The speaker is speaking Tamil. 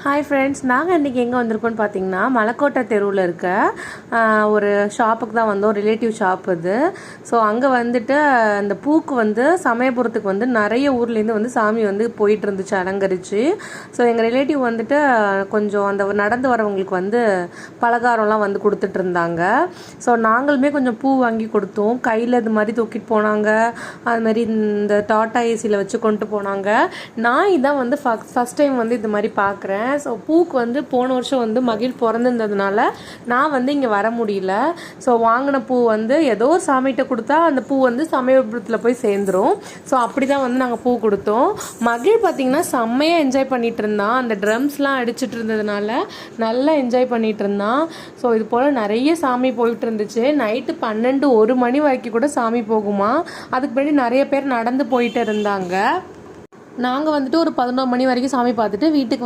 ஹாய் ஃப்ரெண்ட்ஸ், நாங்கள் இன்றைக்கி எங்கே வந்திருக்கோன்னு பார்த்தீங்கன்னா மலைக்கோட்டை தெருவில் இருக்க ஒரு ஷாப்புக்கு தான் வந்தோம். ரிலேட்டிவ் ஷாப் இது. ஸோ அங்கே வந்துட்டு அந்த பூக்கு வந்து சமயபுரத்துக்கு வந்து நிறைய ஊர்லேருந்து வந்து சாமி வந்து போயிட்டு இருந்துச்சு அலங்கரித்து. ஸோ எங்கள் ரிலேட்டிவ் வந்துட்டு கொஞ்சம் அந்த நடந்து வரவங்களுக்கு வந்து பலகாரம்லாம் வந்து கொடுத்துட்டு இருந்தாங்க. ஸோ நாங்களுமே கொஞ்சம் பூ வாங்கி கொடுத்தோம். கையில் இது மாதிரி தூக்கிட்டு போனாங்க. அது மாதிரி இந்த டாட்டா ஏசியில் வச்சு கொண்டு போனாங்க. நான் இதான் வந்து ஃபஸ்ட் டைம் வந்து இது மாதிரி பார்க்குறேன். ஸோ பூக்கு வந்து போன வருஷம் வந்து மகிழ் பிறந்திருந்ததுனால நான் வந்து இங்கே வர முடியல. ஸோ வாங்கின பூ வந்து ஏதோ ஒரு சாமிகிட்ட கொடுத்தா அந்த பூ வந்து சமயபுரத்தில் போய் சேர்ந்துரும். ஸோ அப்படி தான் வந்து நாங்கள் பூ கொடுத்தோம். மகிழ் பார்த்திங்கன்னா செம்மையாக என்ஜாய் பண்ணிகிட்டு இருந்தான். அந்த ட்ரம்ஸ்லாம் அடிச்சுட்டு இருந்ததுனால நல்லா என்ஜாய் பண்ணிகிட்டு இருந்தான். ஸோ இது போல் நிறைய சாமி போயிட்டு இருந்துச்சு. நைட்டு 12-1 மணி வரைக்கும் கூட சாமி போகுமா. அதுக்கு முன்னாடி நிறைய பேர் நடந்து போயிட்டு இருந்தாங்க. நாங்கள் வந்துட்டு ஒரு 11 மணி வரைக்கும் சாமி பார்த்துட்டு வீட்டுக்கு